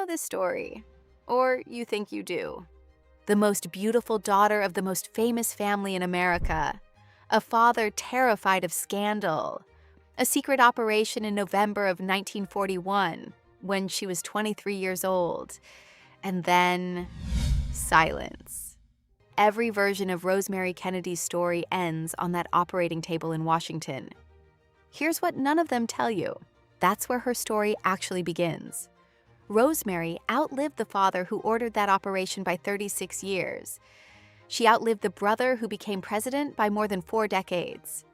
know this story, or you think you do. The most beautiful daughter of the most famous family in America, a father terrified of scandal, a secret operation in November of 1941 when she was 23 years old, and then silence. Every version of Rosemary Kennedy's story ends on that operating table in Washington. Here's what none of them tell you. That's where her story actually begins. Rosemary outlived the father who ordered that operation by 36 years. She outlived the brother who became president by more than 4 decades.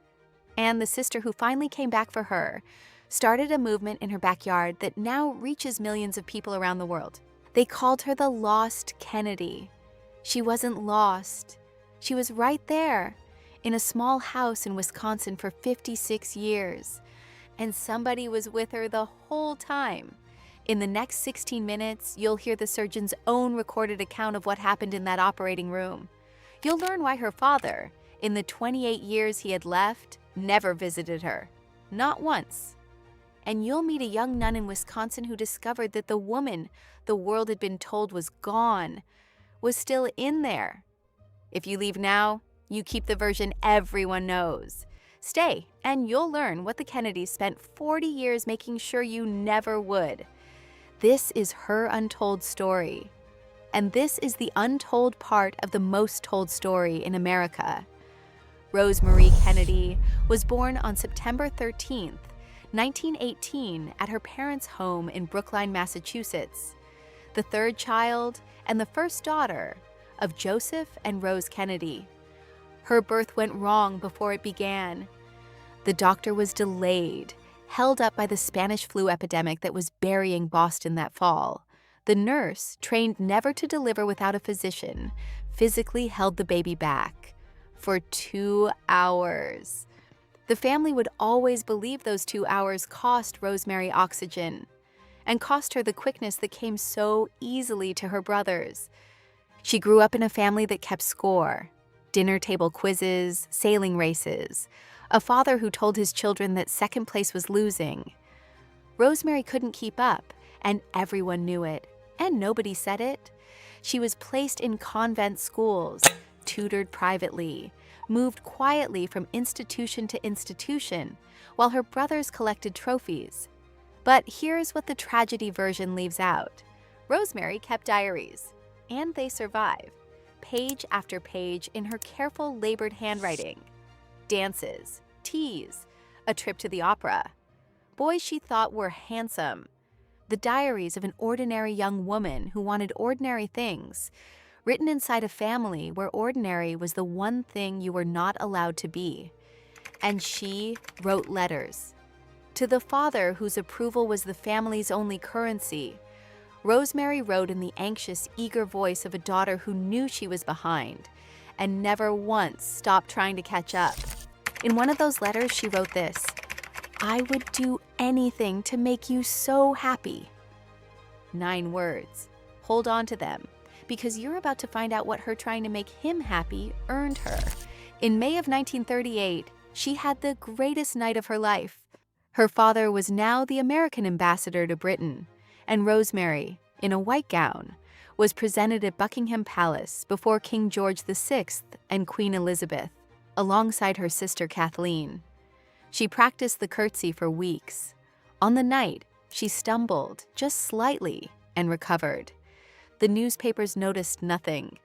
And the sister who finally came back for her started a movement in her backyard that now reaches millions of people around the world. They called her the Lost Kennedy. She wasn't lost. She was right there, in a small house in Wisconsin for 56 years. And somebody was with her the whole time. In the next 16 minutes, you'll hear the surgeon's own recorded account of what happened in that operating room. You'll learn why her father, in the 28 years he had left, never visited her. Not once. And you'll meet a young nun in Wisconsin who discovered that the woman the world had been told was gone was still in there. If you leave now, you keep the version everyone knows. Stay, and you'll learn what the Kennedys spent 40 years making sure you never would. This is her untold story. And this is the untold part of the most told story in America. Rosemary Kennedy was born on September 13th, 1918, at her parents' home in Brookline, Massachusetts, the third child and the first daughter of Joseph and Rose Kennedy. Her birth went wrong before it began. The doctor was delayed, held up by the Spanish flu epidemic that was burying Boston that fall. The nurse, trained never to deliver without a physician, physically held the baby back for 2 hours. The family would always believe those 2 hours cost Rosemary oxygen and cost her the quickness that came so easily to her brothers. She grew up in a family that kept score, dinner table quizzes, sailing races, a father who told his children that second place was losing. Rosemary couldn't keep up, and everyone knew it, and nobody said it. She was placed in convent schools, tutored privately, moved quietly from institution to institution, while her brothers collected trophies. But here's what the tragedy version leaves out. Rosemary kept diaries, and they survive, page after page in her careful, labored handwriting. Dances, teas, a trip to the opera. Boys she thought were handsome. The diaries of an ordinary young woman who wanted ordinary things, written inside a family where ordinary was the one thing you were not allowed to be. And she wrote letters. To the father whose approval was the family's only currency, Rosemary wrote in the anxious, eager voice of a daughter who knew she was behind and never once stopped trying to catch up. In one of those letters, she wrote this: "I would do anything to make you so happy." 9 words. Hold on to them, because you're about to find out what her trying to make him happy earned her. In May of 1938, she had the greatest night of her life. Her father was now the American ambassador to Britain, and Rosemary, in a white gown, was presented at Buckingham Palace before King George VI and Queen Elizabeth, alongside her sister Kathleen. She practiced the curtsy for weeks. On the night, she stumbled just slightly and recovered. The newspapers noticed nothing.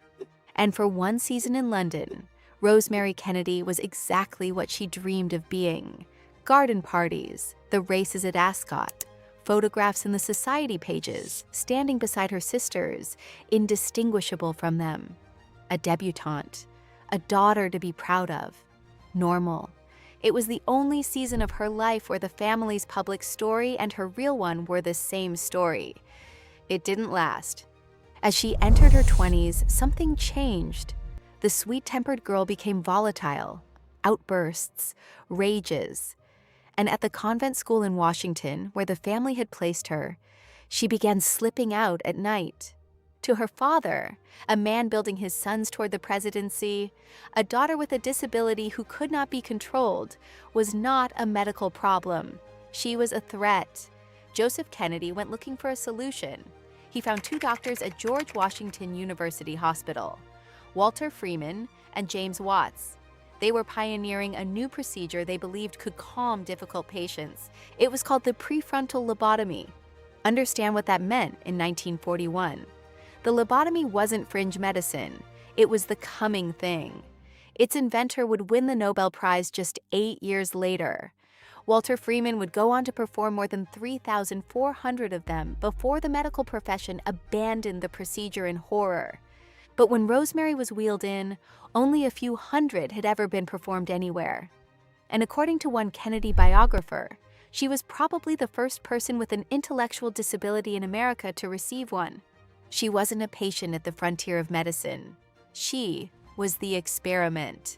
And for one season in London, Rosemary Kennedy was exactly what she dreamed of being. Garden parties, the races at Ascot, photographs in the society pages, standing beside her sisters, indistinguishable from them. A debutante, a daughter to be proud of. Normal. It was the only season of her life where the family's public story and her real one were the same story. It didn't last. As she entered her 20s, something changed. The sweet-tempered girl became volatile, outbursts, rages. And at the convent school in Washington, where the family had placed her, she began slipping out at night. To her father, a man building his sons toward the presidency, a daughter with a disability who could not be controlled, was not a medical problem. She was a threat. Joseph Kennedy went looking for a solution. he found two doctors at George Washington University Hospital, Walter Freeman and James Watts. They were pioneering a new procedure they believed could calm difficult patients. It was called the prefrontal lobotomy. Understand what that meant in 1941. The lobotomy wasn't fringe medicine. It was the coming thing. Its inventor would win the Nobel Prize just 8 years later. Walter Freeman would go on to perform more than 3,400 of them before the medical profession abandoned the procedure in horror. But when Rosemary was wheeled in, only a few hundred had ever been performed anywhere. And according to one Kennedy biographer, she was probably the first person with an intellectual disability in America to receive one. She wasn't a patient at the frontier of medicine. She was the experiment.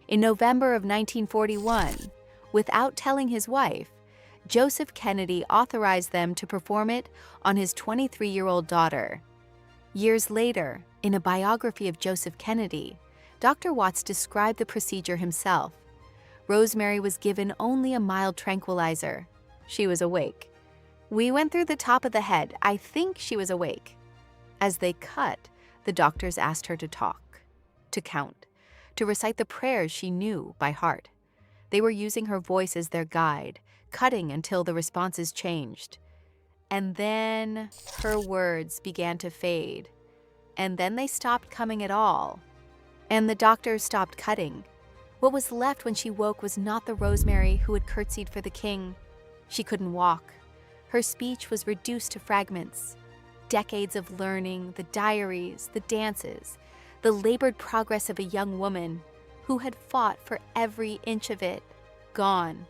In November of 1941, without telling his wife, Joseph Kennedy authorized them to perform it on his 23-year-old daughter. Years later, in a biography of Joseph Kennedy, Dr. Watts described the procedure himself. Rosemary was given only a mild tranquilizer. She was awake. We went through the top of the head. I think she was awake. As they cut, the doctors asked her to talk, to count, to recite the prayers she knew by heart. They were using her voice as their guide, cutting until the responses changed. And then her words began to fade. And then they stopped coming at all. And the doctors stopped cutting. What was left when she woke was not the Rosemary who had curtsied for the king. She couldn't walk. Her speech was reduced to fragments. Decades of learning, the diaries, the dances, the labored progress of a young woman who had fought for every inch of it, gone.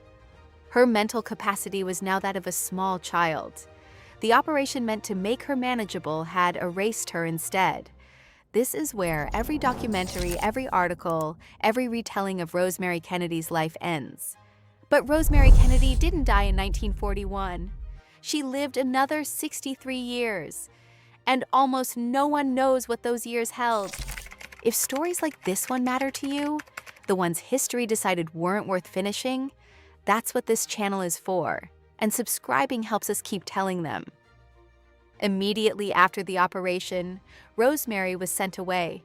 Her mental capacity was now that of a small child. The operation meant to make her manageable had erased her instead. This is where every documentary, every article, every retelling of Rosemary Kennedy's life ends. But Rosemary Kennedy didn't die in 1941. She lived another 63 years, and almost no one knows what those years held. If stories like this one matter to you, the ones history decided weren't worth finishing, that's what this channel is for, and subscribing helps us keep telling them. Immediately after the operation, Rosemary was sent away.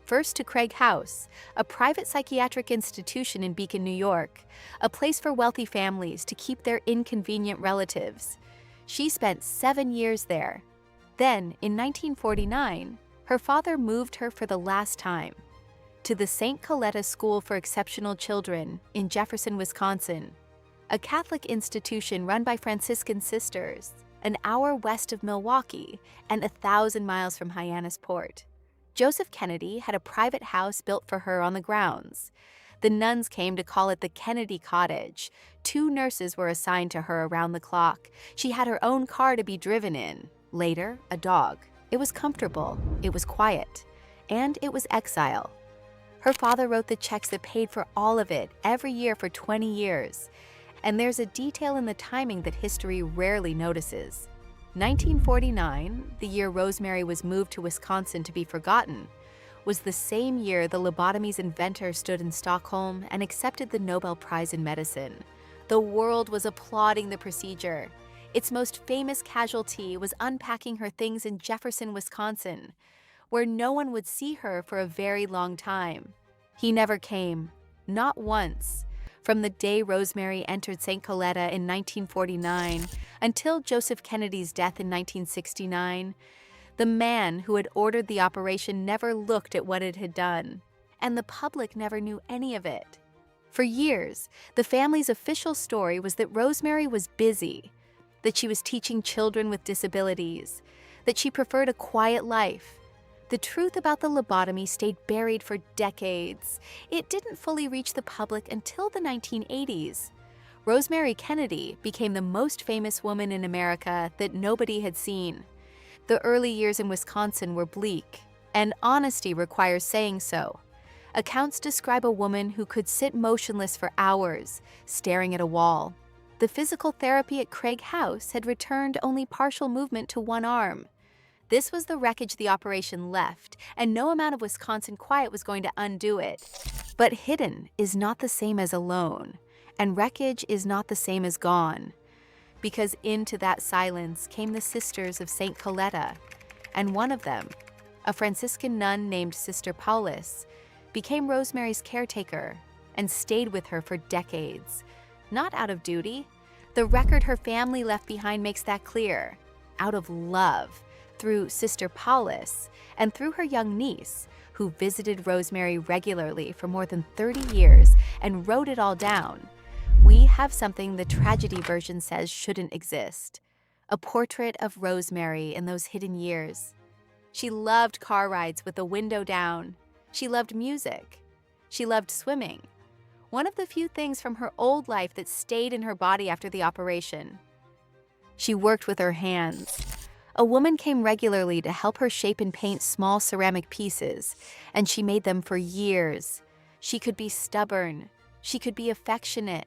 First to Craig House, a private psychiatric institution in Beacon, New York, a place for wealthy families to keep their inconvenient relatives. She spent 7 years there. Then, in 1949, her father moved her for the last time to the Saint Coletta School for Exceptional Children in Jefferson, Wisconsin, a Catholic institution run by Franciscan sisters, an hour west of Milwaukee and 1,000 miles from Hyannisport. Joseph Kennedy had a private house built for her on the grounds. The nuns came to call it the Kennedy Cottage. 2 nurses were assigned to her around the clock. She had her own car to be driven in. Later, a dog. It was comfortable, it was quiet, and it was exile. Her father wrote the checks that paid for all of it every year for 20 years. And there's a detail in the timing that history rarely notices. 1949, the year Rosemary was moved to Wisconsin to be forgotten, was the same year the lobotomy's inventor stood in Stockholm and accepted the Nobel Prize in Medicine. The world was applauding the procedure. Its most famous casualty was unpacking her things in Jefferson, Wisconsin, where no one would see her for a very long time. He never came, not once. From the day Rosemary entered Saint Coletta in 1949 until Joseph Kennedy's death in 1969, the man who had ordered the operation never looked at what it had done, and the public never knew any of it. For years, the family's official story was that Rosemary was busy, that she was teaching children with disabilities, that she preferred a quiet life. The truth about the lobotomy stayed buried for decades. It didn't fully reach the public until the 1980s. Rosemary Kennedy became the most famous woman in America that nobody had seen. The early years in Wisconsin were bleak, and honesty requires saying so. Accounts describe a woman who could sit motionless for hours, staring at a wall. The physical therapy at Craig House had returned only partial movement to one arm. This was the wreckage the operation left, and no amount of Wisconsin quiet was going to undo it. But hidden is not the same as alone, and wreckage is not the same as gone. because into that silence came the sisters of Saint Coletta, and one of them, a Franciscan nun named Sister Paulus, became Rosemary's caretaker and stayed with her for decades. Not out of duty. The record her family left behind makes that clear. Out of love, through Sister Paulus and through her young niece, who visited Rosemary regularly for more than 30 years and wrote it all down, we have something the tragedy version says shouldn't exist. A portrait of Rosemary in those hidden years. She loved car rides with the window down. She loved music. She loved swimming. One of the few things from her old life that stayed in her body after the operation. She worked with her hands. A woman came regularly to help her shape and paint small ceramic pieces, and she made them for years. She could be stubborn. She could be affectionate.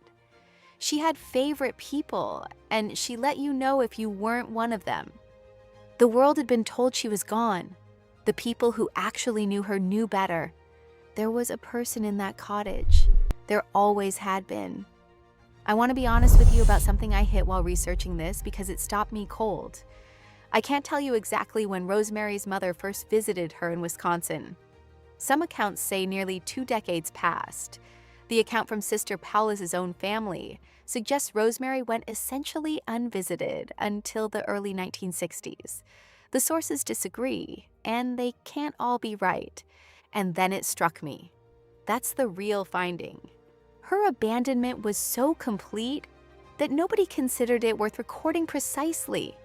She had favorite people, and she let you know if you weren't one of them. The world had been told she was gone. The people who actually knew her knew better. There was a person in that cottage. There always had been. I want to be honest with you about something I hit while researching this because it stopped me cold. I can't tell you exactly when Rosemary's mother first visited her in Wisconsin. Some accounts say nearly 2 decades passed. The account from Sister Paulus's own family suggests Rosemary went essentially unvisited until the early 1960s. The sources disagree, and they can't all be right. And then it struck me. That's the real finding. Her abandonment was so complete that nobody considered it worth recording precisely.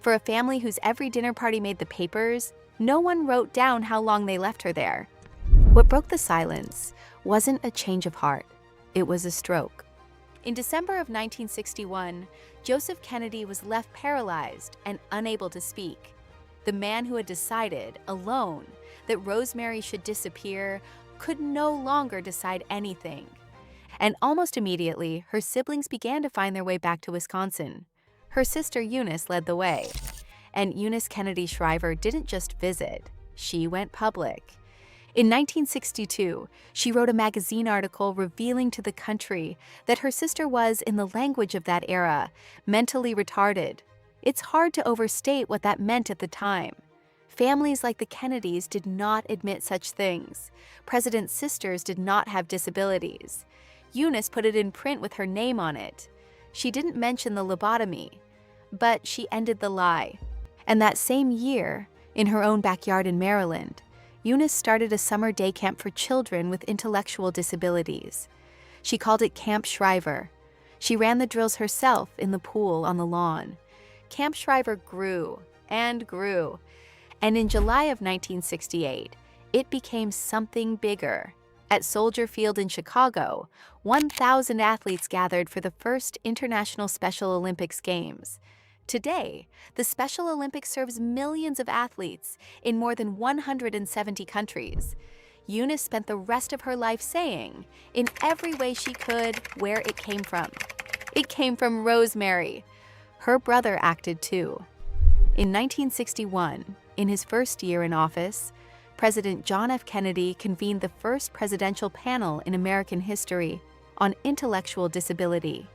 For a family whose every dinner party made the papers, no one wrote down how long they left her there. What broke the silence wasn't a change of heart. It was a stroke. In December of 1961, Joseph Kennedy was left paralyzed and unable to speak. The man who had decided, alone, that Rosemary should disappear could no longer decide anything. And almost immediately, her siblings began to find their way back to Wisconsin. Her sister Eunice led the way. And Eunice Kennedy Shriver didn't just visit, she went public. In 1962, she wrote a magazine article revealing to the country that her sister was, in the language of that era, mentally retarded. It's hard to overstate what that meant at the time. Families like the Kennedys did not admit such things. President's sisters did not have disabilities. Eunice put it in print with her name on it. She didn't mention the lobotomy, but she ended the lie. And that same year, in her own backyard in Maryland, Eunice started a summer day camp for children with intellectual disabilities. She called it Camp Shriver. She ran the drills herself in the pool on the lawn. Camp Shriver grew and grew, and in July of 1968, it became something bigger. At Soldier Field in Chicago, 1,000 athletes gathered for the first International Special Olympics Games. Today, the Special Olympics serves millions of athletes in more than 170 countries. Eunice spent the rest of her life saying, in every way she could, where it came from. It came from Rosemary. Her brother acted too. In 1961, in his first year in office, President John F. Kennedy convened the first presidential panel in American history on intellectual disability,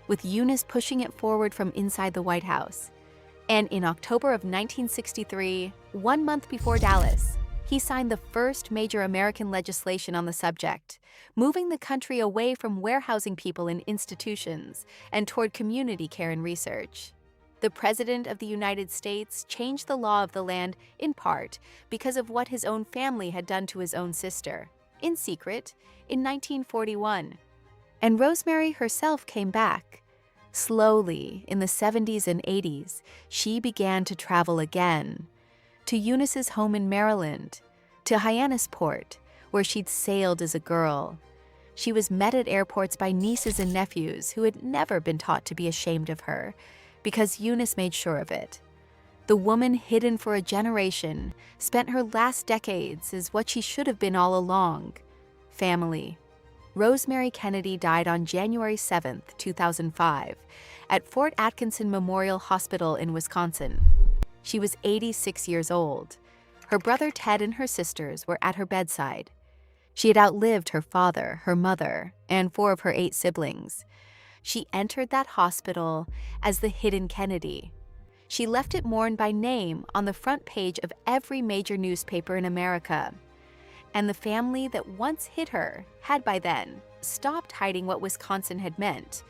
with Eunice pushing it forward from inside the White House. And in October of 1963, 1 month before Dallas, he signed the first major American legislation on the subject, moving the country away from warehousing people in institutions and toward community care and research. The President of the United States changed the law of the land in part because of what his own family had done to his own sister, in secret, in 1941. And Rosemary herself came back. Slowly, in the 70s and 80s, she began to travel again. To Eunice's home in Maryland, to Hyannisport, where she'd sailed as a girl. She was met at airports by nieces and nephews who had never been taught to be ashamed of her, because Eunice made sure of it. The woman hidden for a generation spent her last decades as what she should have been all along: family. Rosemary Kennedy died on January 7, 2005, at Fort Atkinson Memorial Hospital in Wisconsin. She was 86 years old. Her brother Ted and her sisters were at her bedside. She had outlived her father, her mother, and 4 of her 8 siblings. She entered that hospital as the hidden Kennedy. She left it mourned by name on the front page of every major newspaper in America. And the family that once hid her had by then stopped hiding what Wisconsin had meant.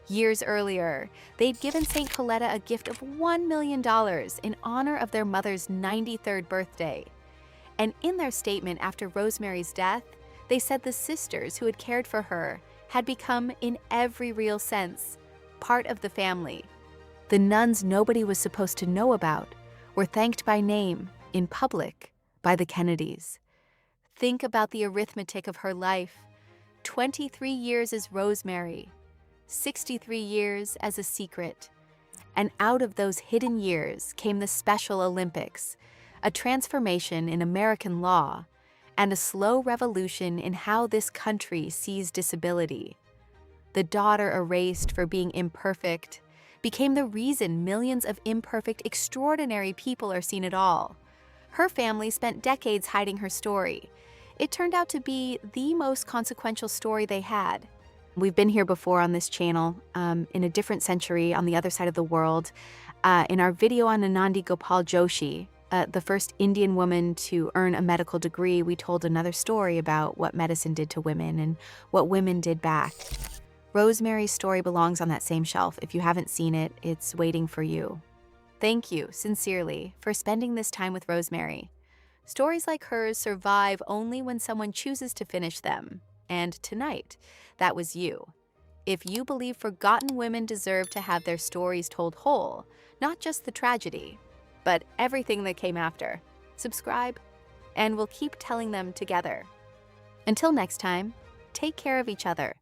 Years earlier, they'd given Saint Coletta a gift of $1 million in honor of their mother's 93rd birthday. And in their statement after Rosemary's death, they said the sisters who had cared for her had become, in every real sense, part of the family. The nuns nobody was supposed to know about were thanked by name, in public, by the Kennedys. Think about the arithmetic of her life. 23 years as Rosemary, 63 years as a secret. And out of those hidden years came the Special Olympics, a transformation in American law, and a slow revolution in how this country sees disability. The daughter erased for being imperfect became the reason millions of imperfect, extraordinary people are seen at all. Her family spent decades hiding her story. It turned out to be the most consequential story they had. We've been here before on this channel, in a different century on the other side of the world. In our video on Anandi Gopal Joshi, the first Indian woman to earn a medical degree, we told another story about what medicine did to women and what women did back. Rosemary's story belongs on that same shelf. If you haven't seen it, it's waiting for you. Thank you, sincerely, for spending this time with Rosemary. Stories like hers survive only when someone chooses to finish them. And tonight, that was you. If you believe forgotten women deserve to have their stories told whole, not just the tragedy, but everything that came after, subscribe, and we'll keep telling them together. Until next time, take care of each other.